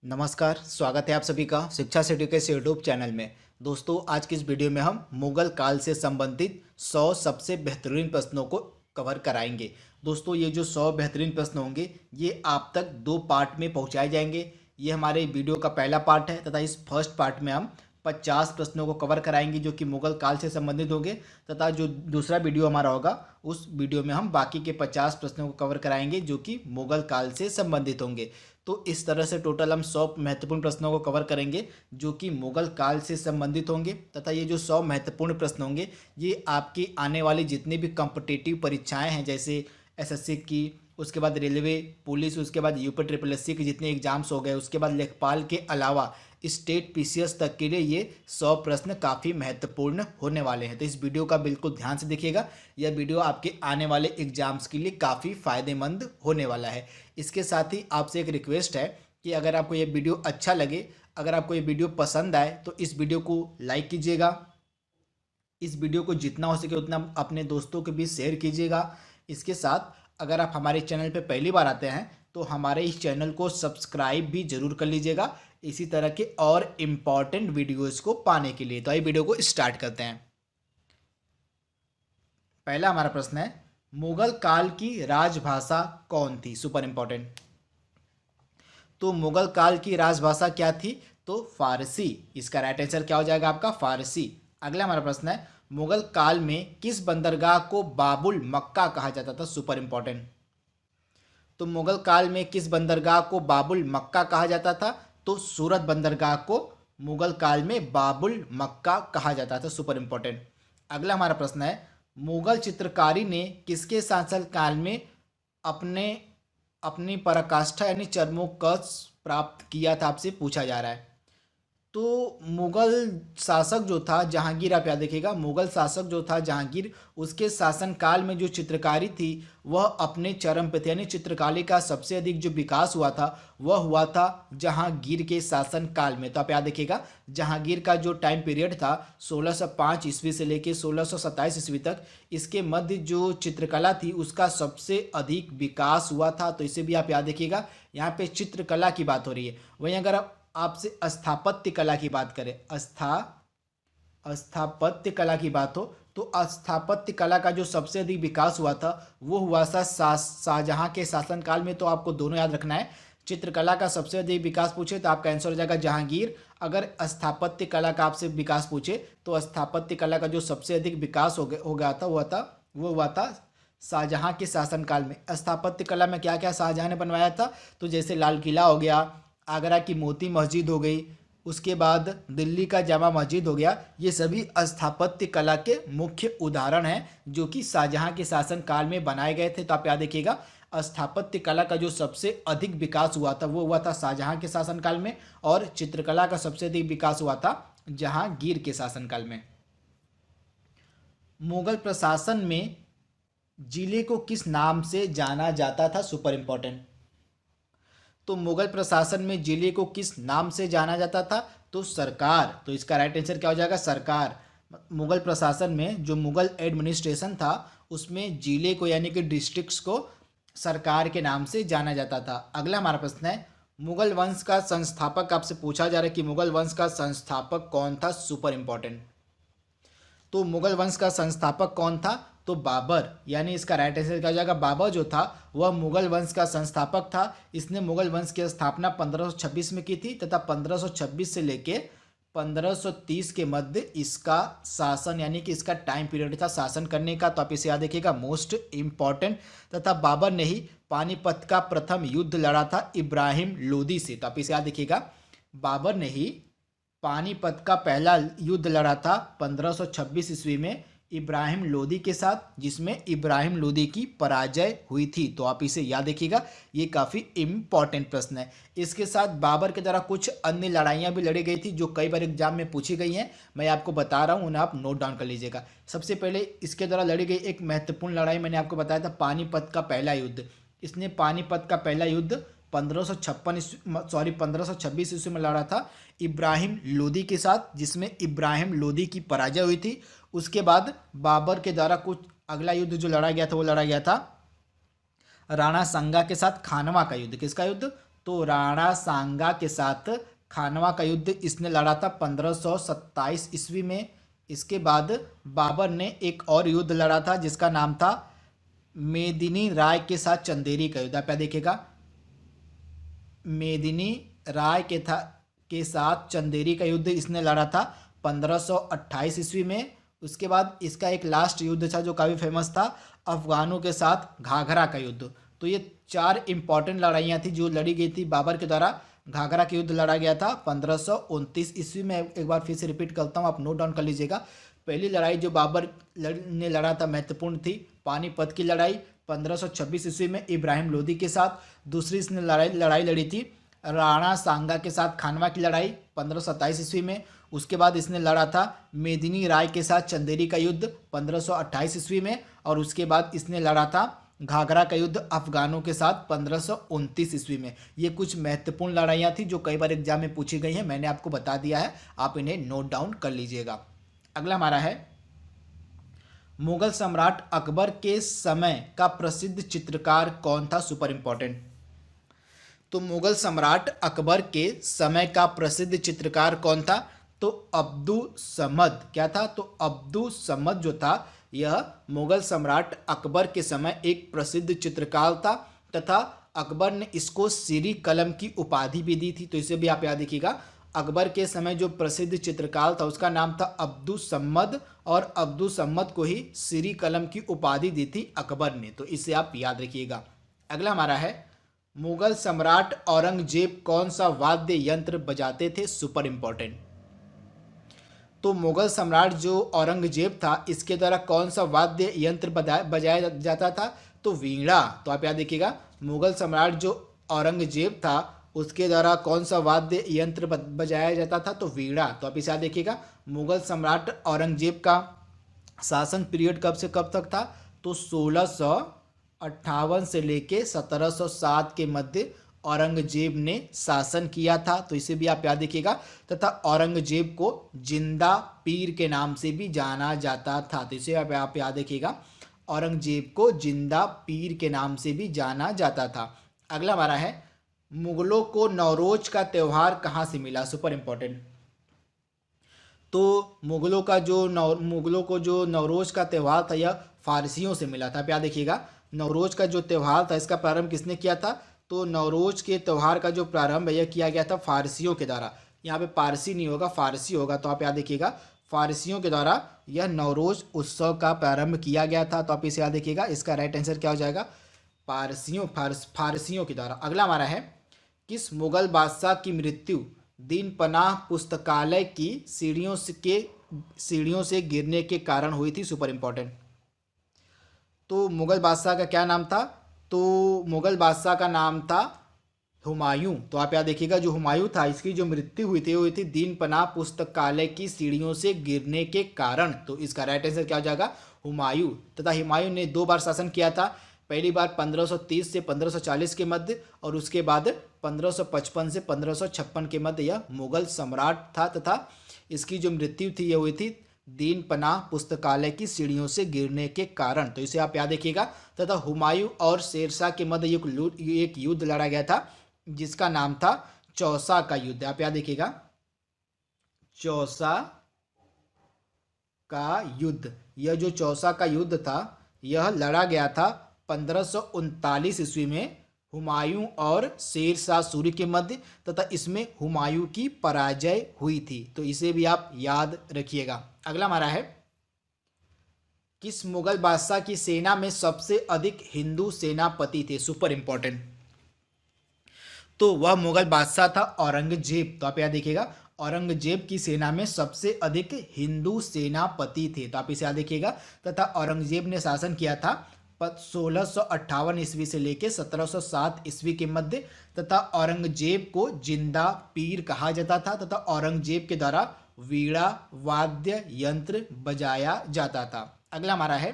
नमस्कार, स्वागत है आप सभी का शिक्षा से के यूट्यूब चैनल में। दोस्तों, आज की इस वीडियो में हम मुगल काल से संबंधित 100 सबसे बेहतरीन प्रश्नों को कवर कराएंगे। दोस्तों, ये जो 100 बेहतरीन प्रश्न होंगे ये आप तक 2 पार्ट में पहुंचाए जाएंगे। ये हमारे वीडियो का पहला पार्ट है तथा इस फर्स्ट पार्ट में हम 50 प्रश्नों को कवर कराएंगे जो कि मुगल काल से संबंधित होंगे, तथा जो दूसरा वीडियो हमारा होगा उस वीडियो में हम बाकी के 50 प्रश्नों को कवर कराएंगे जो कि मुगल काल से संबंधित होंगे। तो इस तरह से टोटल हम 100 महत्वपूर्ण प्रश्नों को कवर करेंगे जो कि मुगल काल से संबंधित होंगे, तथा ये जो 100 महत्वपूर्ण प्रश्न होंगे ये आपकी आने वाली जितनी भी कॉम्पिटिटिव परीक्षाएं हैं, जैसे एसएससी की, उसके बाद रेलवे, पुलिस, उसके बाद यूपी ट्रिपल एससी के जितने एग्जाम्स हो गए, उसके बाद लेखपाल के अलावा स्टेट पीसीएस तक के लिए ये 100 प्रश्न काफ़ी महत्वपूर्ण होने वाले हैं। तो इस वीडियो का बिल्कुल ध्यान से देखिएगा, यह वीडियो आपके आने वाले एग्जाम्स के लिए काफ़ी फ़ायदेमंद होने वाला है। इसके साथ ही आपसे एक रिक्वेस्ट है कि अगर आपको ये वीडियो अच्छा लगे, अगर आपको ये वीडियो पसंद आए तो इस वीडियो को लाइक कीजिएगा, इस वीडियो को जितना हो सके उतना अपने दोस्तों के बीच शेयर कीजिएगा। इसके साथ अगर आप हमारे चैनल पर पहली बार आते हैं तो हमारे इस चैनल को सब्सक्राइब भी जरूर कर लीजिएगा इसी तरह के और इम्पॉर्टेंट वीडियोस को पाने के लिए। तो आइए वीडियो को स्टार्ट करते हैं। पहला हमारा प्रश्न है, मुगल काल की राजभाषा कौन थी? Super important. तो मुगल काल की राजभाषा क्या थी? तो फारसी। इसका राइट आंसर क्या हो जाएगा आपका? फारसी। अगला हमारा प्रश्न है, मुगल काल में किस बंदरगाह को बाबुल मक्का कहा जाता था? Super important. तो मुगल काल में किस बंदरगाह को बाबुल मक्का कहा जाता था? तो सूरत बंदरगाह को मुगल काल में बाबुल मक्का कहा जाता था। Super important. अगला हमारा प्रश्न है, मुगल चित्रकारी ने किसके शासन काल में अपने अपनी पराकाष्ठा यानी चरमोत्कर्ष प्राप्त किया था? आपसे पूछा जा रहा है। तो मुगल शासक जो था जहांगीर, आप याद रखिएगा, मुगल शासक जो था जहांगीर, उसके शासनकाल में जो चित्रकारी थी वह अपने चरम पे थी, यानी चित्रकारी का सबसे अधिक जो विकास हुआ था वह हुआ था जहांगीर के शासनकाल में। तो आप याद रखिएगा, जहांगीर का जो टाइम पीरियड था 1605 ईस्वी से लेकर 1627 ईस्वी तक, इसके मध्य जो चित्रकला थी उसका सबसे अधिक विकास हुआ था। तो इसे भी आप याद रखिएगा, यहाँ पे चित्रकला की बात हो रही है। वहीं अगर आप आपसे स्थापत्य कला की बात करें, स्थापत्य कला की बात हो, तो स्थापत्य कला का जो सबसे अधिक विकास हुआ था वो हुआ था शाहजहां के शासनकाल में। तो आपको दोनों याद रखना है। चित्रकला का सबसे अधिक विकास पूछे तो आपका आंसर हो जाएगा जहांगीर। अगर स्थापत्य कला का आपसे विकास पूछे तो स्थापत्य कला का जो सबसे अधिक विकास हो गया था वो हुआ था शाहजहां के शासनकाल में। स्थापत्य कला में क्या क्या शाहजहां ने बनवाया था? तो जैसे लाल किला हो गया, आगरा की मोती मस्जिद हो गई, उसके बाद दिल्ली का जामा मस्जिद हो गया, ये सभी स्थापत्य कला के मुख्य उदाहरण हैं जो कि शाहजहां के शासनकाल में बनाए गए थे। तो आप याद रखिएगा, स्थापत्य कला का जो सबसे अधिक विकास हुआ था वो हुआ था शाहजहां के शासनकाल में, और चित्रकला का सबसे अधिक विकास हुआ था जहांगीर के शासनकाल में। मुगल प्रशासन में जिले को किस नाम से जाना जाता था? Super important. तो मुगल प्रशासन में जिले को किस नाम से जाना जाता था? तो सरकार। तो इसका राइट आंसर क्या हो जाएगा? सरकार। मुगल प्रशासन में जो मुगल एडमिनिस्ट्रेशन था उसमें जिले को यानी कि डिस्ट्रिक्ट्स को सरकार के नाम से जाना जाता था। अगला हमारा प्रश्न है, मुगल वंश का संस्थापक, आपसे पूछा जा रहा है कि मुगल वंश का संस्थापक कौन था? Super important. तो मुगल वंश का संस्थापक कौन था? तो बाबर। यानी इसका राइट आंसर क्या हो जाएगा? बाबर जो था वह मुगल वंश का संस्थापक था। इसने मुगल वंश की स्थापना 1526 में की थी, तथा 1526 से लेके 1530 के मध्य इसका शासन यानी कि इसका टाइम पीरियड था शासन करने का। तो आप इसे याद रखिएगा, मोस्ट इंपॉर्टेंट। तथा बाबर ने ही पानीपत का प्रथम युद्ध लड़ा था इब्राहिम लोदी से। तो आप इसे याद रखिएगा, बाबर ने ही पानीपत का पहला युद्ध लड़ा था 1526 ईस्वी में इब्राहिम लोदी के साथ, जिसमें इब्राहिम लोदी की पराजय हुई थी। तो आप इसे याद रखिएगा, ये काफ़ी इम्पॉर्टेंट प्रश्न है। इसके साथ बाबर के द्वारा कुछ अन्य लड़ाइयाँ भी लड़ी गई थी जो कई बार एग्जाम में पूछी गई हैं। मैं आपको बता रहा हूँ, उन्हें आप नोट डाउन कर लीजिएगा। सबसे पहले इसके द्वारा लड़ी गई एक महत्वपूर्ण लड़ाई मैंने आपको बताया था, पानीपत का पहला युद्ध। इसने पानीपत का पहला युद्ध 1526 ईस्वी में लड़ा था इब्राहिम लोदी के साथ, जिसमें इब्राहिम लोदी की पराजय हुई थी। उसके बाद बाबर के द्वारा कुछ अगला युद्ध जो लड़ा गया था वो लड़ा गया था राणा संगा के साथ खानवा का युद्ध। किसका युद्ध? तो राणा सांगा के साथ खानवा का युद्ध इसने लड़ा था 1527 ईस्वी में। इसके बाद बाबर ने एक और युद्ध लड़ा था जिसका नाम था मेदिनी राय के साथ चंदेरी का युद्ध। आप यहाँ देखिएगा, मेदिनी राय के साथ चंदेरी का युद्ध इसने लड़ा था 1528 ईस्वी में। उसके बाद इसका एक लास्ट युद्ध था जो काफ़ी फेमस था, अफगानों के साथ घाघरा का युद्ध। तो ये 4 इंपॉर्टेंट लड़ाइयाँ थी जो लड़ी गई थी बाबर के द्वारा। घाघरा का युद्ध लड़ा गया था 1529 ईस्वी में। एक बार फिर से रिपीट करता हूँ, आप नोट डाउन कर लीजिएगा। पहली लड़ाई जो बाबर ने लड़ा था महत्वपूर्ण थी, पानीपत की लड़ाई 1526 ईस्वी में इब्राहिम लोदी के साथ। दूसरी इसने लड़ाई लड़ी थी राणा सांगा के साथ खानवा की लड़ाई 1527 ईस्वी में। उसके बाद इसने लड़ा था मेदिनी राय के साथ चंदेरी का युद्ध 1528 ईस्वी में। और उसके बाद इसने लड़ा था घाघरा का युद्ध अफगानों के साथ 1529 ईस्वी में। ये कुछ महत्वपूर्ण लड़ाइयाँ थी जो कई बार एग्जाम में पूछी गई हैं, मैंने आपको बता दिया है, आप इन्हें नोट डाउन कर लीजिएगा। अगला हमारा है मुगल सम्राट अकबर के समय का प्रसिद्ध चित्रकार कौन था? Super important. तो मुगल सम्राट अकबर के समय का प्रसिद्ध चित्रकार कौन था? तो अब्दु समद। क्या था? तो अब्दु समद जो था यह मुगल सम्राट अकबर के समय एक प्रसिद्ध चित्रकार था तथा अकबर ने इसको सीरी कलम की उपाधि भी दी थी। तो इसे भी आप याद रखिएगा, अकबर के समय जो प्रसिद्ध चित्रकार था उसका नाम था अब्दु सम्मद और अब्दु सम्मद को ही सीरी कलम की उपाधि दी थी अकबर ने। तो इसे आप याद रखिएगा। अगला हमारा है मुगल सम्राट औरंगजेब कौन सा वाद्य यंत्र बजाते थे? Super important. तो मुगल सम्राट जो औरंगजेब था इसके द्वारा कौन सा वाद्य यंत्र बजाया जाता था? तो वीणा। तो आप याद रखिएगा, मुगल सम्राट जो औरंगजेब था उसके द्वारा कौन सा वाद्य यंत्र बजाया जाता था? तो वीणा। तो आप इसे याद रखिएगा। मुगल सम्राट औरंगजेब का शासन पीरियड कब से कब तक था? तो 1658 से लेके 1707 के मध्य औरंगजेब ने शासन किया था। तो इसे भी आप याद रखिएगा। तथा औरंगजेब को जिंदा पीर के नाम से भी जाना जाता था। तो इसे आप याद रखिएगा, औरंगजेब को जिंदा पीर के नाम से भी जाना जाता था। अगला हमारा है मुगलों को नवरोज का त्यौहार कहाँ से मिला? Super important. तो मुगलों को जो नवरोज का त्यौहार था यह फारसियों से मिला था। आप याद देखिएगा, नवरोज का जो त्यौहार था इसका प्रारंभ किसने किया था? तो नवरोज के त्यौहार का जो प्रारंभ है यह किया गया था फारसियों के द्वारा। यहाँ पे पारसी नहीं होगा, फारसी होगा। तो आप याद देखिएगा, फारसियों के द्वारा यह नवरोज उत्सव का प्रारंभ किया गया था। तो आप इसे याद देखिएगा, इसका राइट आंसर क्या हो जाएगा? फारसियों के द्वारा। अगला हमारा है किस मुगल बादशाह की मृत्यु दीन पनाह पुस्तकालय की सीढ़ियों से गिरने के कारण हुई थी? Super important. तो मुगल बादशाह का क्या नाम था? तो मुगल बादशाह का नाम था हुमायूं। तो आप याद देखिएगा, जो हुमायूं था इसकी जो मृत्यु हुई थी दीन पनाह पुस्तकालय की सीढ़ियों से गिरने के कारण। तो इसका राइट आंसर क्या हो जाएगा? हुमायूं। तथा हुमायूं ने 2 बार शासन किया था, पहली बार 1530 से 1540 के मध्य और उसके बाद 1555 से 1556 के मध्य यह मुगल सम्राट था। तथा इसकी जो मृत्यु थी यह हुई थी दीन पनाह पुस्तकालय की सीढ़ियों से गिरने के कारण। तो इसे आप याद रखिएगा। तथा हुमायूं और शेरशाह के मध्य एक युद्ध लड़ा गया था जिसका नाम था चौसा का युद्ध। आप याद रखिएगा, चौसा का युद्ध। यह जो चौसा का युद्ध था यह लड़ा गया था 1539 ईस्वी में हुमायूं और शेरशाह सूरी के मध्य। तथा इसमें हुमायूं की पराजय हुई थी। तो इसे भी आप याद रखिएगा। अगला हमारा है किस मुगल बादशाह की सेना में सबसे अधिक हिंदू सेनापति थे? Super important. तो वह मुगल बादशाह था औरंगजेब। तो आप याद देखिएगा, औरंगजेब की सेना में सबसे अधिक हिंदू सेनापति थे। तो आप इसे याद देखिएगा। तथा औरंगजेब ने शासन किया था 1658 ईस्वी से लेकर 1707 ईस्वी के मध्य। तथा औरंगजेब को जिंदा पीर कहा जाता था। तथा औरंगजेब के द्वारा वीणा वाद्य यंत्र बजाया जाता था। अगला हमारा है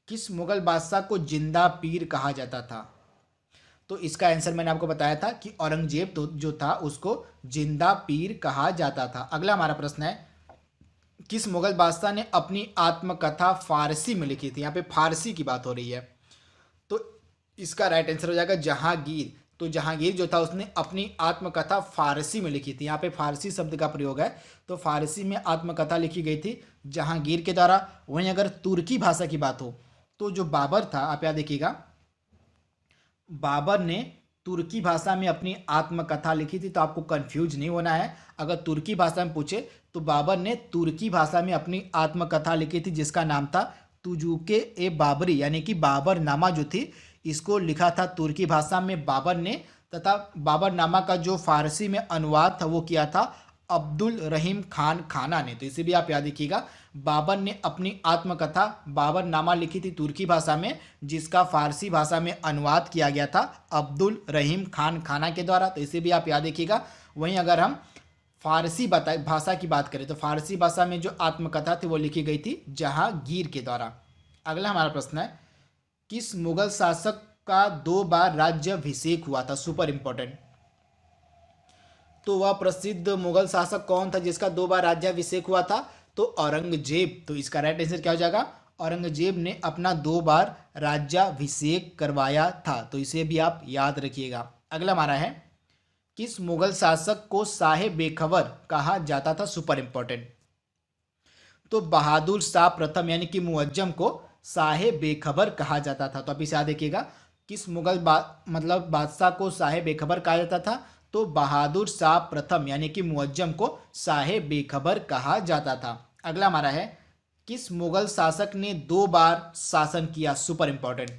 किस मुगल बादशाह को जिंदा पीर कहा जाता था? तो इसका आंसर मैंने आपको बताया था कि औरंगजेब तो जो था उसको जिंदा पीर कहा जाता था। अगला हमारा प्रश्न है किस मुगल बादशाह ने अपनी आत्मकथा फारसी में लिखी थी? यहाँ पे फारसी की बात हो रही है। तो इसका राइट आंसर हो जाएगा जहांगीर। तो जहांगीर जो था उसने अपनी आत्मकथा फारसी में लिखी थी। यहाँ पे फारसी शब्द का प्रयोग है, तो फारसी में आत्मकथा लिखी गई थी जहांगीर के द्वारा। वहीं अगर तुर्की भाषा की बात हो तो जो बाबर था, आप याद देखिएगा, बाबर ने तुर्की भाषा में अपनी आत्मकथा लिखी थी। तो आपको कंफ्यूज नहीं होना है, अगर तुर्की भाषा में पूछे तो बाबर ने तुर्की भाषा में अपनी आत्मकथा लिखी थी जिसका नाम था तुजुके ए बाबरी, यानी कि बाबरनामा जो थी इसको लिखा था तुर्की भाषा में बाबर ने, तथा बाबरनामा का जो फारसी में अनुवाद था वो किया था अब्दुल रहीम खान खाना ने। तो इसे भी आप याद रखिएगा, बाबर ने अपनी आत्मकथा बाबरनामा लिखी थी तुर्की भाषा में, जिसका फारसी भाषा में अनुवाद किया गया था अब्दुल रहीम खान खाना के द्वारा। तो इसे भी आप याद रखिएगा। वहीं अगर हम फारसी भाषा की बात करें तो फारसी भाषा में जो आत्मकथा थी वो लिखी गई थी जहांगीर के द्वारा। अगला हमारा प्रश्न है, किस मुगल शासक का 2 बार राज्याभिषेक हुआ था? Super important. तो वह प्रसिद्ध मुगल शासक कौन था जिसका 2 बार राज्याभिषेक हुआ था? तो औरंगजेब। तो इसका राइट आंसर क्या हो जाएगा? औरंगजेब ने अपना 2 बार राज्याभिषेक करवाया था। तो इसे भी आप याद रखिएगा। अगला हमारा है, किस मुगल शासक को शाहे बेखबर कहा जाता था? Super important. तो बहादुर शाह प्रथम यानी कि मुअज्जम को शाहे बेखबर कहा जाता था। तो आप इसे याद रखिएगा, किस मुगल बादशाह को शाहे बेखबर कहा जाता था? तो बहादुर शाह प्रथम यानी कि मुअज्जम को शाहे बेखबर कहा जाता था। अगला हमारा है, किस मुगल शासक ने 2 बार शासन किया? Super important.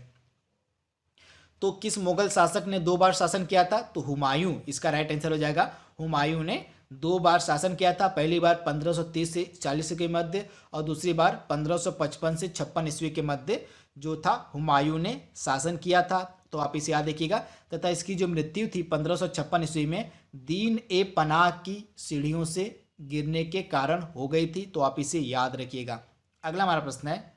तो किस मुगल शासक ने 2 बार शासन किया था? तो हुमायूं। इसका राइट आंसर हो जाएगा, हुमायूं ने 2 बार शासन किया था। पहली बार 1530 से 40 के मध्य और दूसरी बार 1555 से 56 ईस्वी के मध्य जो था हुमायूं ने शासन किया था। तो आप इसे याद रखिएगा। तथा इसकी जो मृत्यु थी 1556 ईस्वी में दीन ए पनाह की सीढ़ियों से गिरने के कारण हो गई थी। तो आप इसे याद रखिएगा। अगला हमारा प्रश्न है,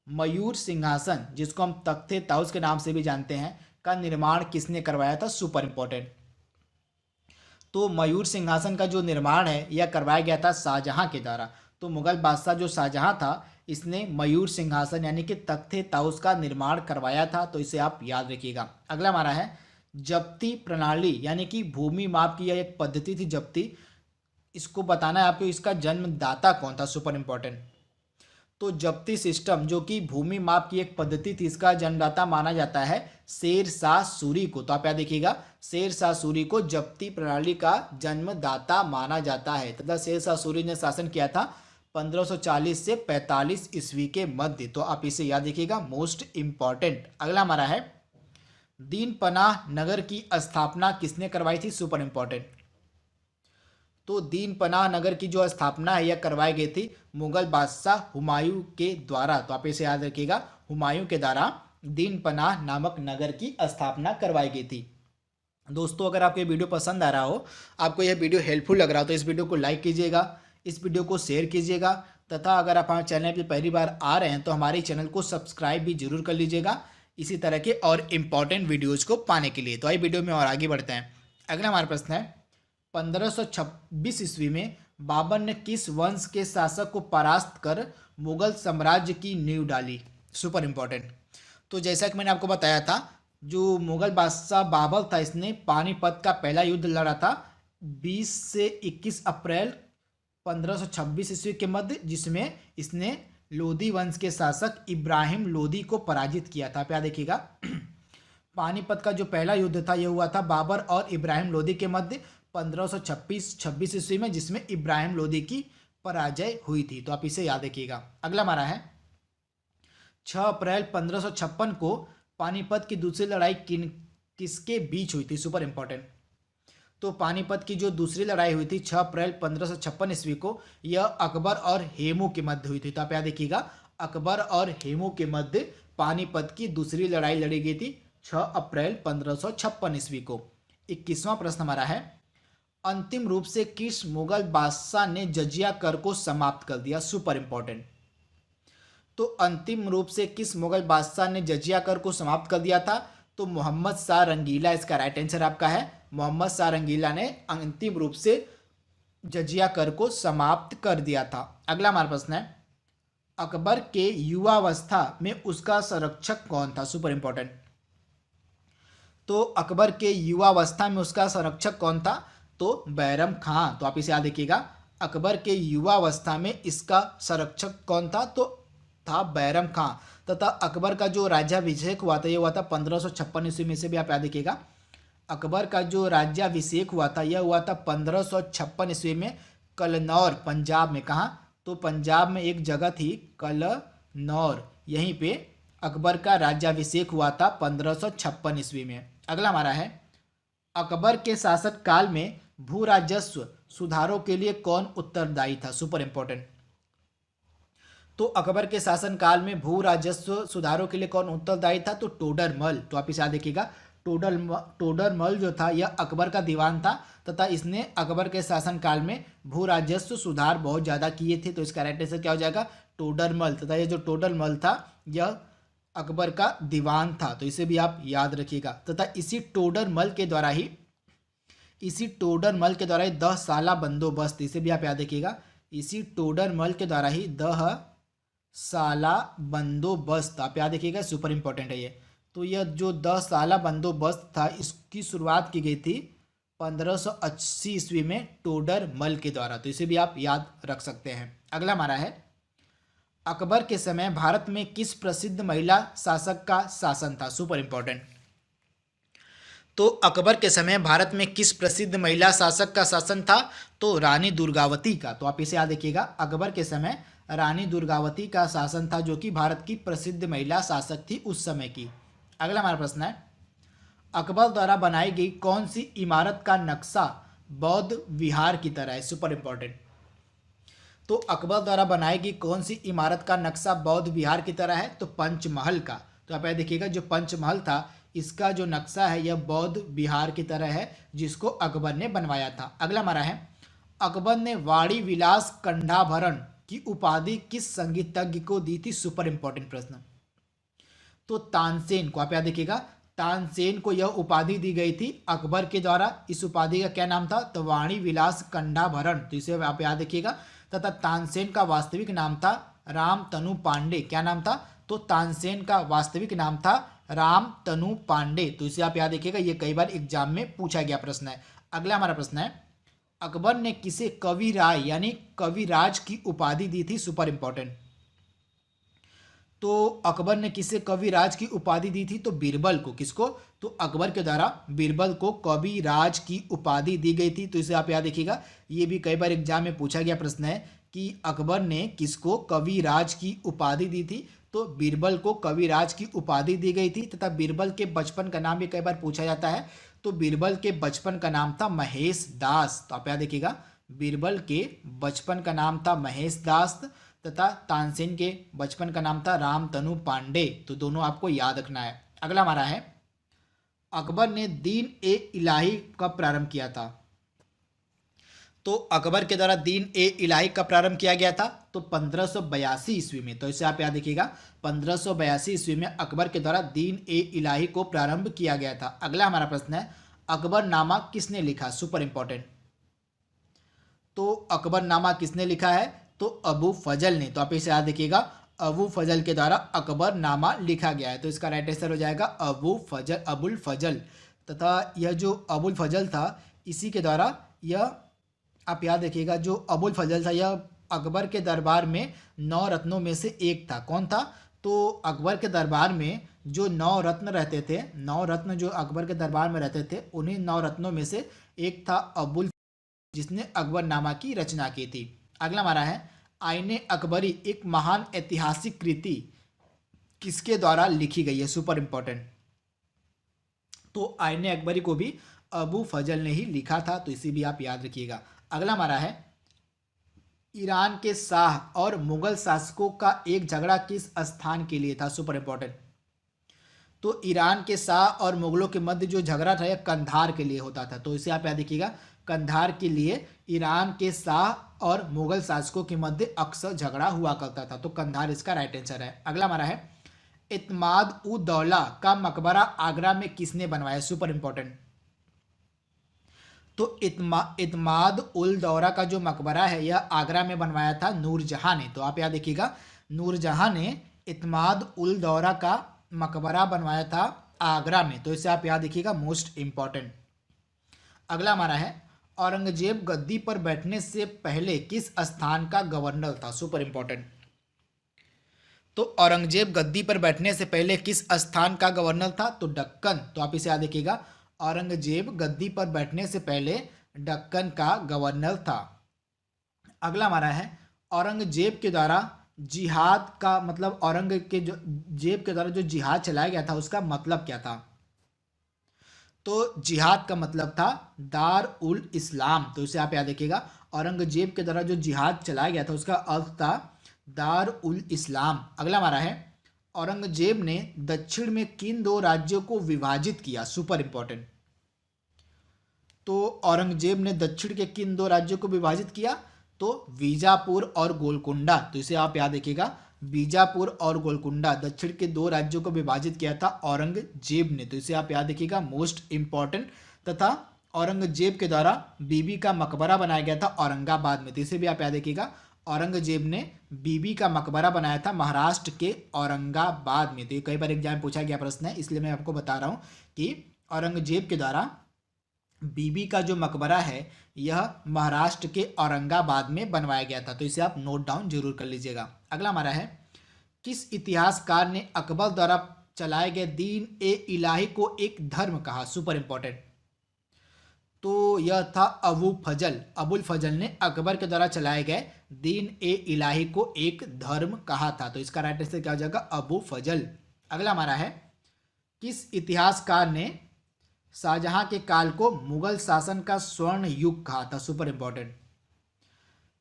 मयूर सिंहासन जिसको हम तख्ते ताउस के नाम से भी जानते हैं का निर्माण किसने करवाया था? Super important. तो मयूर सिंहासन का जो निर्माण है यह करवाया गया था शाहजहां के द्वारा। तो मुगल बादशाह जो शाहजहां था इसने मयूर सिंहासन यानी कि तख्ते ताउस का निर्माण करवाया था। तो इसे आप याद रखिएगा। अगला हमारा है, जब्ती प्रणाली यानी कि भूमि माप की यह एक पद्धति थी जब्ती, इसको बताना है आपको, इसका जन्मदाता कौन था? Super important. तो जब्ती सिस्टम जो कि भूमि माप की एक पद्धति थी इसका जन्मदाता माना जाता है शेर शाह सूरी को। तो आप याद देखिएगा, शेर शाह सूरी को जब्ती प्रणाली का जन्मदाता माना जाता है। तथा शेर शाह सूरी ने शासन किया था 1540 से 45 ईस्वी के मध्य। तो आप इसे याद रखिएगा, मोस्ट इंपॉर्टेंट। अगला हमारा है, दीन पनाह नगर की स्थापना किसने करवाई थी? Super important. तो दीन पनाह नगर की जो स्थापना है यह करवाई गई थी मुगल बादशाह हुमायूं के द्वारा। तो आप इसे याद रखिएगा, हुमायूं के द्वारा दीन पनाह नामक नगर की स्थापना करवाई गई थी। दोस्तों, अगर आपको ये वीडियो पसंद आ रहा हो, आपको यह वीडियो हेल्पफुल लग रहा हो तो इस वीडियो को लाइक कीजिएगा, इस वीडियो को शेयर कीजिएगा। तथा अगर आप हमारे चैनल पर पहली बार आ रहे हैं तो हमारे चैनल को सब्सक्राइब भी जरूर कर लीजिएगा इसी तरह के और इम्पॉर्टेंट वीडियोज़ को पाने के लिए। तो आइए वीडियो में और आगे बढ़ते हैं। अगला हमारा प्रश्न है, 1526 ईस्वी में बाबर ने किस वंश के शासक को परास्त कर मुगल साम्राज्य की नींव डाली? Super important. तो जैसा कि मैंने आपको बताया था, जो मुगल बादशाह बाबर था इसने पानीपत का पहला युद्ध लड़ा था 20 से 21 अप्रैल 1526 ईस्वी के मध्य, जिसमें इसने लोधी वंश के शासक इब्राहिम लोधी को पराजित किया था। आप याद देखिएगा, पानीपत का जो पहला युद्ध था यह हुआ था बाबर और इब्राहिम लोधी के मध्य 1526 ईस्वी में, जिसमें इब्राहिम लोधी की पराजय हुई थी। तो आप इसे याद रखिएगा। अगला हमारा है, 6 अप्रैल 1556 को पानीपत की दूसरी लड़ाई किसके बीच हुई थी? Super important. तो पानीपत की जो दूसरी लड़ाई हुई थी 6 अप्रैल 1556 ईस्वी को, यह अकबर और हेमू के मध्य हुई थी। तो आप याद रखिएगा, अकबर और हेमू के मध्य पानीपत की दूसरी लड़ाई लड़ी गई थी 6 अप्रैल 1556 ईस्वी को। 21वां प्रश्न हमारा है, अंतिम रूप से किस मुगल बादशाह ने जजिया कर को समाप्त कर दिया? Super important. तो अंतिम रूप से किस मुगल बादशाह ने जजिया कर को समाप्त कर दिया था? तो मोहम्मद शाह रंगीला इसका राइट आंसर आपका है। मोहम्मद शाह रंगीला ने अंतिम रूप से जजिया कर को समाप्त कर दिया था। अगला हमारा प्रश्न है, अकबर के युवावस्था में उसका संरक्षक कौन था? Super important. तो अकबर के युवावस्था में उसका संरक्षक कौन था? तो बैरम खां। तो आप इसे याद रखिएगा, अकबर के युवावस्था में इसका संरक्षक कौन था? तो था बैरम खां। तथा अकबर का जो राज्याभिषेक हुआ था ये हुआ था 1556 ईस्वी में, से भी आप याद रखिएगा। अकबर का जो राज्याभिषेक हुआ था यह हुआ था 1556 ईस्वी में कलनौर, पंजाब में। कहाँ? तो पंजाब में एक जगह थी कलनौर, यहीं पे अकबर का राज्याभिषेक हुआ था 1556 ईस्वी में। अगला हमारा है, अकबर के शासक काल में भू राजस्व सुधारों के लिए कौन उत्तरदायी था? Super important. तो अकबर के शासन काल में भू राजस्व सुधारों के लिए कौन उत्तरदायी था? तो टोडरमल। तो आप इसे याद देखिएगा, टोडरमल जो था यह अकबर का दीवान था तथा इसने अकबर के शासन काल में भू राजस्व सुधार बहुत ज़्यादा किए थे। तो इसका राइट आंसर क्या हो जाएगा? टोडरमल। तथा यह जो टोडरमल था यह अकबर का दीवान था, तो इसे भी आप याद रखिएगा। तथा इसी टोडरमल के द्वारा ही 10 साला बंदोबस्त, इसे भी आप याद रखिएगा, इसी टोडरमल के द्वारा ही 10 साला बंदोबस्त, आप याद रखिएगा, सुपर इंपॉर्टेंट है ये। तो यह जो 10 साला बंदोबस्त था इसकी शुरुआत की गई थी 1580 ईस्वी में टोडरमल के द्वारा। तो इसे भी आप याद रख सकते हैं। अगला हमारा है, अकबर के समय भारत में किस प्रसिद्ध महिला शासक का शासन था? Super important. तो अकबर के समय भारत में किस प्रसिद्ध महिला शासक का शासन था? तो रानी दुर्गावती का। तो आप इसे याद रखिएगा, अकबर के समय रानी दुर्गावती का शासन था, जो कि भारत की प्रसिद्ध महिला शासक थी उस समय की। अगला हमारा प्रश्न है, अकबर द्वारा बनाई गई कौन सी इमारत का नक्शा बौद्ध विहार की तरह है? Super important. तो अकबर द्वारा बनाई गई कौन सी इमारत का नक्शा बौद्ध विहार की तरह है? तो पंचमहल का। तो आप याद देखिएगा, जो पंचमहल था इसका जो नक्शा है यह बौद्ध विहार की तरह है, जिसको अकबर ने बनवाया था। अगला हमारा है, अकबर ने वाणी विलास कंडाभरण की उपाधि किस संगीतज्ञ को दी थी? सुपर इंपॉर्टेंट प्रश्न। तो तानसेन को। आप याद देखिएगा, तानसेन को यह उपाधि दी गई थी अकबर के द्वारा। इस उपाधि का क्या नाम था? तो वाणी विलास कंडाभरण। तो इसे आप याद रखिएगा। तथा तानसेन का वास्तविक नाम था राम तनु पांडे। क्या नाम था? तो तानसेन का वास्तविक नाम था राम तनु पांडे। तो इसे आप याद रखिएगा, ये कई बार एग्जाम में पूछा गया प्रश्न है। अगला हमारा प्रश्न है, अकबर ने किसे कवि राय यानी कविराज की उपाधि दी थी? Super important. तो अकबर ने किसे कविराज की उपाधि दी थी? तो बीरबल को। किसको? तो अकबर के द्वारा बीरबल को कविराज की उपाधि दी गई थी। तो इसे आप याद रखिएगा, ये भी कई बार एग्जाम में पूछा गया प्रश्न है कि अकबर ने किसको कविराज की उपाधि दी थी? तो बीरबल को कविराज की उपाधि दी गई थी। तथा बीरबल के बचपन का नाम भी कई बार पूछा जाता है। तो बीरबल के बचपन का नाम था महेश दास। तो आप याद रखिएगा, बीरबल के बचपन का नाम था महेश दास तथा तानसेन के बचपन का नाम था राम तनु पांडे। तो दोनों आपको याद रखना है। अगला हमारा है, अकबर ने दीन ए इलाही कब प्रारंभ किया था? तो अकबर के द्वारा दीन ए इलाही का प्रारंभ किया गया था? तो 1582 ईस्वी में। तो इसे आप याद रखिएगा, 1582 ईस्वी में अकबर के द्वारा दीन ए इलाही को प्रारंभ किया गया था। अगला हमारा प्रश्न है, अकबरनामा किसने लिखा? Super important. तो अकबरनामा किसने लिखा है? तो अबू फजल ने। तो आप इसे याद रखिएगा, अबू फजल के द्वारा अकबरनामा लिखा गया है। तो इसका राइट आंसर हो जाएगा अबुल फजल। तथा यह जो अबुल फजल था इसी के द्वारा यह, आप याद रखिएगा, जो अबुल फजल था यह अकबर के दरबार में 9 रत्नों में से एक था। कौन था? तो अकबर के दरबार में जो 9 रत्न रहते थे, 9 रत्न जो अकबर के दरबार में रहते थे, उन्हीं 9 रत्नों में से एक था अबुल, जिसने अकबरनामा की रचना की थी। अगला हमारा है, आईने अकबरी एक महान ऐतिहासिक कृति किसके द्वारा लिखी गई है? Super important. तो आईने अकबरी को भी अबू फजल ने ही लिखा था। तो इसे भी आप याद रखिएगा। अगला हमारा है, ईरान के शाह और मुगल शासकों का एक झगड़ा किस स्थान के लिए था? Super important. तो ईरान के शाह और मुगलों के मध्य जो झगड़ा था यह कंधार के लिए होता था। तो इसे आप याद रखिएगा, कंधार के लिए ईरान के शाह और मुगल शासकों के मध्य अक्सर झगड़ा हुआ करता था। तो कंधार इसका राइट आंसर है। अगला हमारा है, इत्माद उद दौला का मकबरा आगरा में किसने बनवाया? Super important. तो इत्माद उल दौरा का जो मकबरा है यह आगरा में बनवाया था नूरजहां ने। तो आप याद देखिएगा, नूरजहां ने इत्माद उल दौरा का मकबरा बनवाया था आगरा में। तो इसे आप याद रखिएगा, मोस्ट इंपॉर्टेंट। अगला हमारा है, औरंगजेब गद्दी पर बैठने से पहले किस स्थान का गवर्नर था? Super important. तो औरंगजेब गद्दी पर बैठने से पहले किस स्थान का गवर्नर था? तो दक्कन। तो आप इसे याद रखिएगा, औरंगजेब गद्दी पर बैठने से पहले दक्कन का गवर्नर था। अगला हमारा है, औरंगजेब के द्वारा जिहाद का मतलब, औरंगजेब के द्वारा जो जिहाद चलाया गया था उसका मतलब क्या था? तो जिहाद का मतलब था दार उल इस्लाम। तो इसे आप याद रखिएगा, औरंगजेब के द्वारा जो जिहाद चलाया गया था उसका अर्थ था दार उल इस्लाम। अगला हमारा है, औरंगजेब ने दक्षिण में किन दो राज्यों को विभाजित किया? Super important. तो औरंगजेब ने दक्षिण के किन दो राज्यों को विभाजित किया? तो बीजापुर और गोलकुंडा। तो इसे आप याद रखिएगा, बीजापुर और गोलकुंडा दक्षिण के दो राज्यों को विभाजित किया था औरंगजेब ने। तो इसे आप याद रखिएगा, मोस्ट इंपॉर्टेंट। तथा औरंगजेब के द्वारा बीबी का मकबरा बनाया गया था औरंगाबाद में। तो इसे भी आप याद रखिएगा, औरंगजेब ने बीबी का मकबरा बनाया था महाराष्ट्र के औरंगाबाद में। तो ये कई बार एग्जाम में पूछा गया प्रश्न है, इसलिए मैं आपको बता रहा हूँ कि औरंगजेब के द्वारा बीबी का जो मकबरा है यह महाराष्ट्र के औरंगाबाद में बनवाया गया था। तो इसे आप नोट डाउन जरूर कर लीजिएगा। अगला हमारा है, किस इतिहासकार ने अकबर द्वारा चलाए गए दीन ए इलाही को एक धर्म कहा? Super important. तो यह था अबुल फजल ने अकबर के द्वारा चलाए गए दीन ए इलाही को एक धर्म कहा था। तो इसका राइट आंसर क्या हो जाएगा? अबू फजल। अगला हमारा है, किस इतिहासकार ने शाहजहां के काल को मुगल शासन का स्वर्ण युग कहा था? Super important.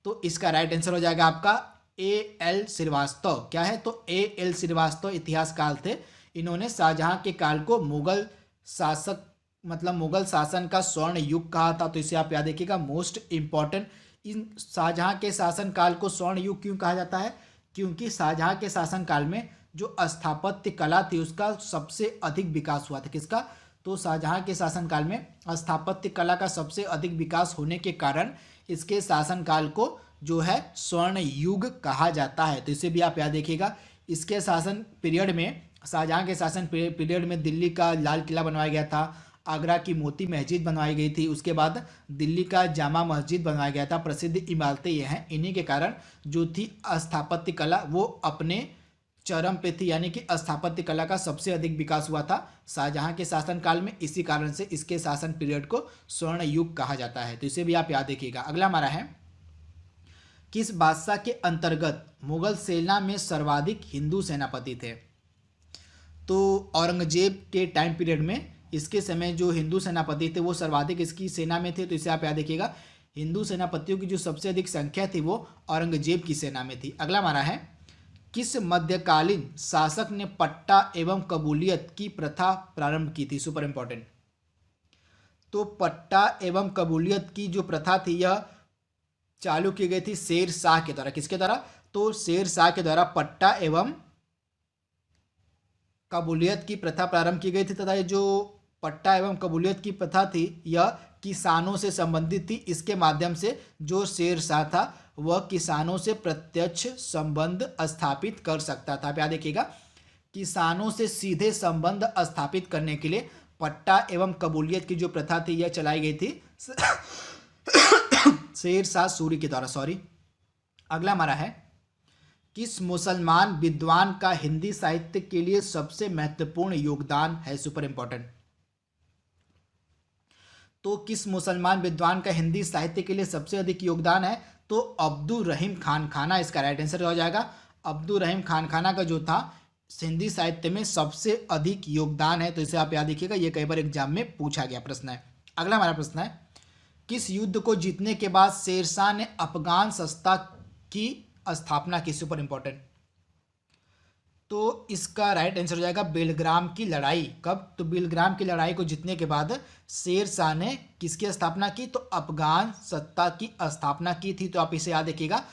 तो इसका राइट आंसर हो जाएगा आपका A.L. श्रीवास्तव। क्या है? तो A.L. श्रीवास्तव इतिहासकार थे। इन्होंने शाहजहां के काल को मुगल शासन का स्वर्ण युग कहा था। तो इसे आप याद रखिएगा, मोस्ट इंपॉर्टेंट। इन शाहजहां के शासन काल को स्वर्ण युग क्यों कहा जाता है? क्योंकि शाहजहां के शासन काल में जो स्थापत्य कला थी उसका सबसे अधिक विकास हुआ था। किसका? तो शाहजहां के शासनकाल में स्थापत्य कला का सबसे अधिक विकास होने के कारण इसके शासनकाल को जो है स्वर्ण युग कहा जाता है। तो इसे भी आप याद रखिएगा। इसके शासन पीरियड में, शाहजहां के शासन पीरियड में दिल्ली का लाल किला बनवाया गया था, आगरा की मोती मस्जिद बनवाई गई थी, उसके बाद दिल्ली का जामा मस्जिद बनवाया गया था। प्रसिद्ध इमारतें ये हैं। इन्हीं के कारण जो थी स्थापत्य कला वो अपने चरम पे थी, यानी कि स्थापत्य कला का सबसे अधिक विकास हुआ था शाहजहां के शासनकाल में। इसी कारण से इसके शासन पीरियड को स्वर्ण युग कहा जाता है। तो इसे भी आप याद रखिएगा। अगला हमारा है, किस बादशाह के अंतर्गत मुगल सेना में सर्वाधिक हिंदू सेनापति थे? तो औरंगजेब के टाइम पीरियड में इसके समय जो हिंदू सेनापति थे वो सर्वाधिक इसकी सेना में थे। तो इसे आप याद रखिएगा, हिंदू सेनापतियों की जो सबसे अधिक संख्या थी वो औरंगजेब की सेना में थी। अगला हमारा है, किस मध्यकालीन शासक ने पट्टा एवं कबूलियत की प्रथा प्रारंभ की थी? Super important. तो पट्टा एवं कबूलियत की जो प्रथा थी यह चालू की गई थी शेर शाह के द्वारा। किसके द्वारा? तो शेर शाह के द्वारा पट्टा एवं कबूलियत की प्रथा प्रारंभ की गई थी। तथा ये जो पट्टा एवं कबूलियत की प्रथा थी यह किसानों से संबंधित थी। इसके माध्यम से जो शेर शाह था वह किसानों से प्रत्यक्ष संबंध स्थापित कर सकता था। आप याद रखिएगा, किसानों से सीधे संबंध स्थापित करने के लिए पट्टा एवं कबूलियत की जो प्रथा थी यह चलाई गई थी शेर शाह सूरी के द्वारा। अगला हमारा है, किस मुसलमान विद्वान का हिंदी साहित्य के लिए सबसे महत्वपूर्ण योगदान है? Super important. तो किस मुसलमान विद्वान का हिंदी साहित्य के लिए सबसे अधिक योगदान है? तो अब्दुल रहीम खान खाना इसका राइट आंसर हो जाएगा। अब्दुल रहीम खान खाना का जो था हिंदी साहित्य में सबसे अधिक योगदान है। तो इसे आप याद रखिएगा, ये कई बार एग्जाम में पूछा गया प्रश्न है। अगला हमारा प्रश्न है, किस युद्ध को जीतने के बाद शेरशाह ने अफगान सत्ता की स्थापना की? Super important. तो इसका राइट आंसर हो जाएगा बेलग्राम की लड़ाई। कब? तो बेलग्राम की लड़ाई को जीतने के बाद शेर शाह ने किसकी स्थापना की? तो अफगान सत्ता की स्थापना की थी। तो आप इसे याद रखिएगा।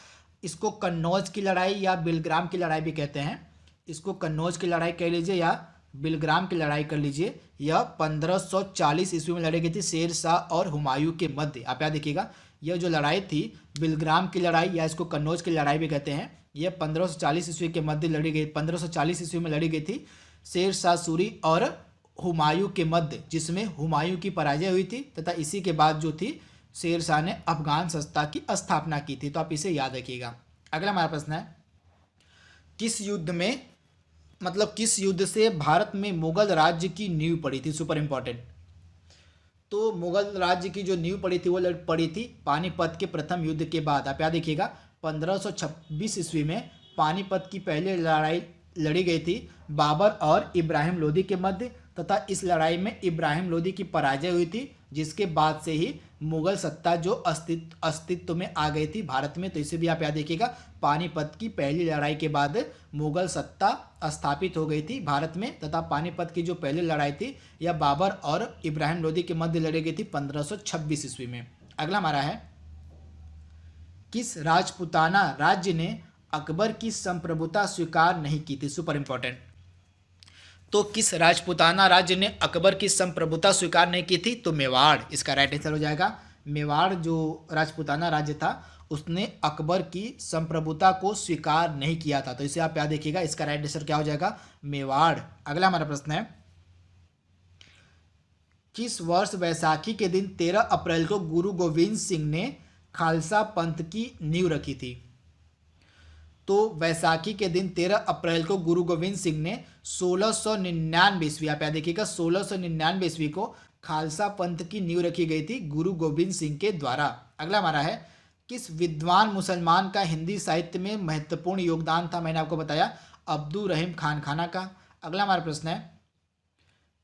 इसको कन्नौज की लड़ाई या बेलग्राम की लड़ाई भी कहते हैं। इसको कन्नौज की लड़ाई कह लीजिए या बेलग्राम की लड़ाई कर लीजिए। यह 1540 ईस्वी में लड़ी गई थी शेर शाह और हुमायूं के मध्य। आप याद रखिएगा, यह जो लड़ाई थी बेलग्राम की लड़ाई या इसको कन्नौज की लड़ाई भी कहते हैं, यह 1540 ईस्वी के मध्य लड़ी गई, 1540 ईस्वी में लड़ी गई थी शेर शाह सूरी और हुमायूं के मध्य, जिसमें हुमायूं की पराजय हुई थी तथा इसी के बाद जो थी शेर शाह ने अफगान सत्ता की स्थापना की थी। तो आप इसे याद रखिएगा। अगला हमारा प्रश्न है, किस युद्ध में किस युद्ध से भारत में मुगल राज्य की नींव पड़ी थी? Super important. तो मुगल राज्य की जो नींव पड़ी थी वो पड़ी थी पानीपत के प्रथम युद्ध के बाद। आप याद रखिएगा 1526 ईस्वी में पानीपत की पहली लड़ाई लड़ी गई थी बाबर और इब्राहिम लोदी के मध्य, तथा इस लड़ाई में इब्राहिम लोदी की पराजय हुई थी, जिसके बाद से ही मुगल सत्ता जो अस्तित्व में आ गई थी भारत में। तो इसे भी आप याद रखिएगा, पानीपत की पहली लड़ाई के बाद मुगल सत्ता स्थापित हो गई थी भारत में, तथा पानीपत की जो पहली लड़ाई थी यह बाबर और इब्राहिम लोदी के मध्य लड़ी गई थी 1526 ईस्वी में। अगला हमारा है, किस राजपूताना राज्य ने अकबर की संप्रभुता स्वीकार नहीं की थी? Super important. तो किस राजपूताना राज्य ने अकबर की संप्रभुता स्वीकार नहीं की थी? तो मेवाड़ इसका राइट आंसर हो जाएगा। मेवाड़ जो राजपूताना राज्य था उसने अकबर की संप्रभुता को स्वीकार नहीं किया था। तो इसे आप याद रखिएगा, इसका राइट आंसर क्या हो जाएगा? मेवाड़। अगला हमारा प्रश्न है, किस वर्ष वैसाखी के दिन 13 अप्रैल को गुरु गोविंद सिंह ने खालसा पंथ की नींव रखी थी? तो वैसाखी के दिन 13 अप्रैल को गुरु गोविंद सिंह ने 1699 ईस्वी, आप याद देखिएगा 1699 ईस्वी को खालसा पंथ की नींव रखी गई थी गुरु गोविंद सिंह के द्वारा। अगला हमारा है, किस विद्वान मुसलमान का हिंदी साहित्य में महत्वपूर्ण योगदान था? मैंने आपको बताया अब्दुल रहीम खान खाना का। अगला हमारा प्रश्न है,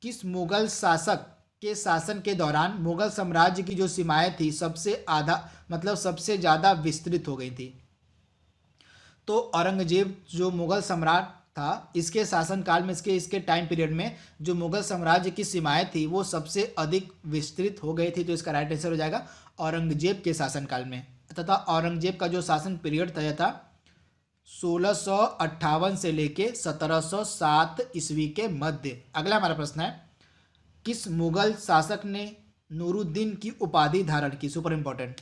किस मुगल शासक के शासन के दौरान मुगल साम्राज्य की जो सीमाएं थी सबसे ज़्यादा विस्तृत हो गई थी? तो औरंगजेब जो मुगल सम्राट था, इसके शासनकाल में इसके टाइम पीरियड में जो मुगल साम्राज्य की सीमाएं थी वो सबसे अधिक विस्तृत हो गई थी। तो इसका राइट आंसर हो जाएगा औरंगजेब के शासनकाल में, तथा औरंगजेब का जो शासन पीरियड था 1658 से लेके 1707 ईस्वी के मध्य। अगला हमारा प्रश्न है, किस मुगल शासक ने नूरुद्दीन की उपाधि धारण की? Super important.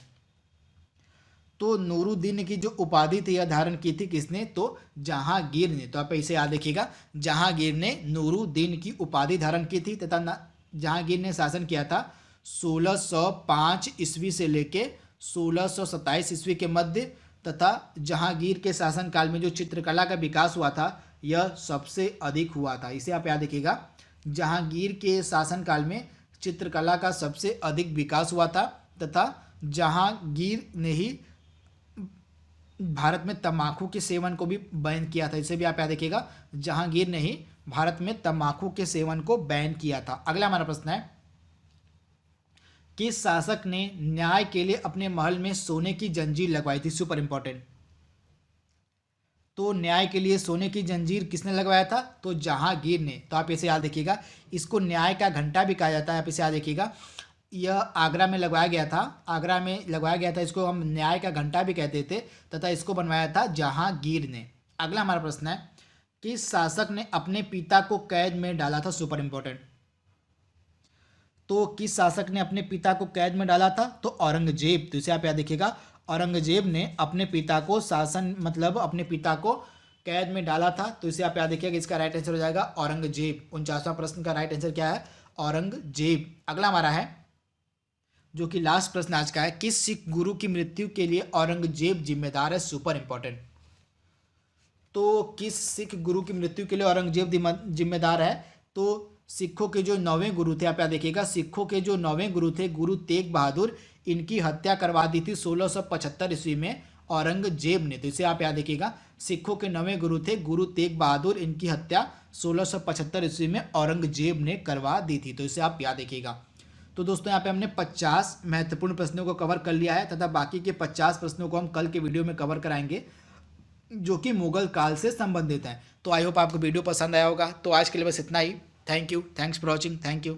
तो नूरुद्दीन की जो उपाधि थी यह धारण की थी किसने? तो जहांगीर ने। तो आप इसे याद रखिएगा, जहांगीर ने नूरुद्दीन की उपाधि धारण की थी, तथा जहांगीर ने शासन किया था 1605 ईस्वी से लेके 1627 ईस्वी के मध्य, तथा जहांगीर के शासनकाल में जो चित्रकला का विकास हुआ था यह सबसे अधिक हुआ था। इसे आप याद रखिएगा, जहांगीर के शासनकाल में चित्रकला का सबसे अधिक विकास हुआ था, तथा जहांगीर ने ही भारत में तंबाकू के सेवन को भी बैन किया था। इसे भी आप याद रखिएगा, जहांगीर ने ही भारत में तंबाकू के सेवन को बैन किया था। अगला हमारा प्रश्न है, किस शासक ने न्याय के लिए अपने महल में सोने की जंजीर लगवाई थी? Super important. तो न्याय के लिए सोने की जंजीर किसने लगवाया था? तो जहांगीर ने। तो आप इसे याद रखिएगा, इसको न्याय का घंटा भी कहा जाता है। आप इसे याद रखिएगा, यह आगरा में लगवाया गया था। इसको हम न्याय का घंटा भी कहते थे, तथा इसको बनवाया था जहांगीर ने। अगला हमारा प्रश्न है, किस शासक ने अपने पिता को कैद में डाला था? Super important. तो किस शासक ने अपने पिता को कैद में डाला था? तो औरंगजेब। तो इसे आप याद रखिएगा, औरंगजेब ने अपने पिता को अपने पिता को कैद में डाला था। तो इसे आप याद रखिएगा, इसका राइट आंसर हो जाएगा औरंगजेब। 49वां प्रश्न का राइट आंसर क्या है? औरंगजेब। अगला हमारा है, जो कि लास्ट प्रश्न आज का है, किस सिख गुरु की मृत्यु के लिए औरंगजेब जिम्मेदार है? Super important. तो किस सिख गुरु की मृत्यु के लिए औरंगजेब जिम्मेदार है? तो सिखों के जो 9वें गुरु थे, आप याद देखिएगा, सिखों के जो 9वें गुरु थे गुरु तेग बहादुर, इनकी हत्या करवा दी थी 1675 ईस्वी में औरंगजेब ने। तो इसे आप याद रखिएगा, सिखों के 9वें गुरु थे गुरु तेग बहादुर, इनकी हत्या 1675 ईस्वी में औरंगजेब ने करवा दी थी। तो इसे आप याद रखिएगा। तो दोस्तों यहाँ पे हमने 50 महत्वपूर्ण प्रश्नों को कवर कर लिया है, तथा बाकी के 50 प्रश्नों को हम कल के वीडियो में कवर कराएंगे जो कि मुगल काल से संबंधित हैं। तो आई होप आपको वीडियो पसंद आया होगा। तो आज के लिए बस इतना ही। Thank you, thanks for watching, thank you.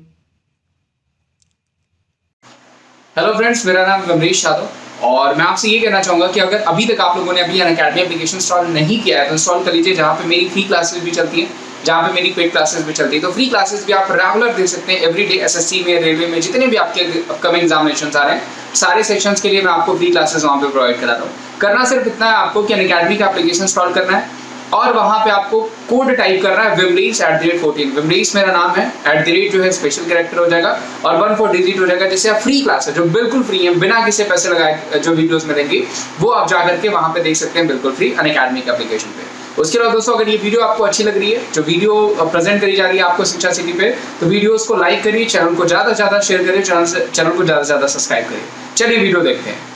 Hello friends, मेरा नाम अमरीश यादव और मैं आपसे ये कहना चाहूँगा कि अगर अभी तक आप लोगों ने अभी अनअकैडमी एप्लीकेशन इंस्टॉल नहीं किया है तो इंस्टॉल कर लीजिए, जहाँ पे मेरी फ्री क्लासेस भी चलती हैं, जहाँ पे मेरी पेड क्लासेस भी चलती है। तो फ्री क्लासेस भी आप रेगुलर दे सकते हैं। एवरीडे एसएससी में, रेलवे में, जितने भी आपके अपकमिंग एग्जामिनेशन आ रहे हैं, सारे सेक्शंस के लिए मैं आपको फ्री क्लासेस वहाँ पे प्रोवाइड करा रहा हूँ। करना सिर्फ इतना है आपको कि अनअकैडमी का एप्लीकेशन इंस्टॉल करना है, और वहां पे आपको कोड टाइप करना है Vimrees@14। Vimrees मेरा नाम है, @ जो है स्पेशल कैरेक्टर हो जाएगा और 14 डिजिट हो जाएगा, जिससे आप फ्री क्लास है जो बिल्कुल फ्री है, बिना किसी पैसे लगाए जो वीडियोस मिलेंगी वो आप जाकर के वहां पे देख सकते हैं बिल्कुल फ्री अनअकैडमी के एप्लीकेशन पे। उसके बाद दोस्तों अगर ये वीडियो आपको अच्छी लग रही है, जो वीडियो प्रेजेंट करी जा रही है आपको शिक्षा सिटी पे, तो वीडियोस को लाइक करिए, चैनल को ज्यादा से ज्यादा शेयर करिए, चैनल को ज्यादा से ज्यादा सब्सक्राइब करिए। चलिए वीडियो देखते हैं।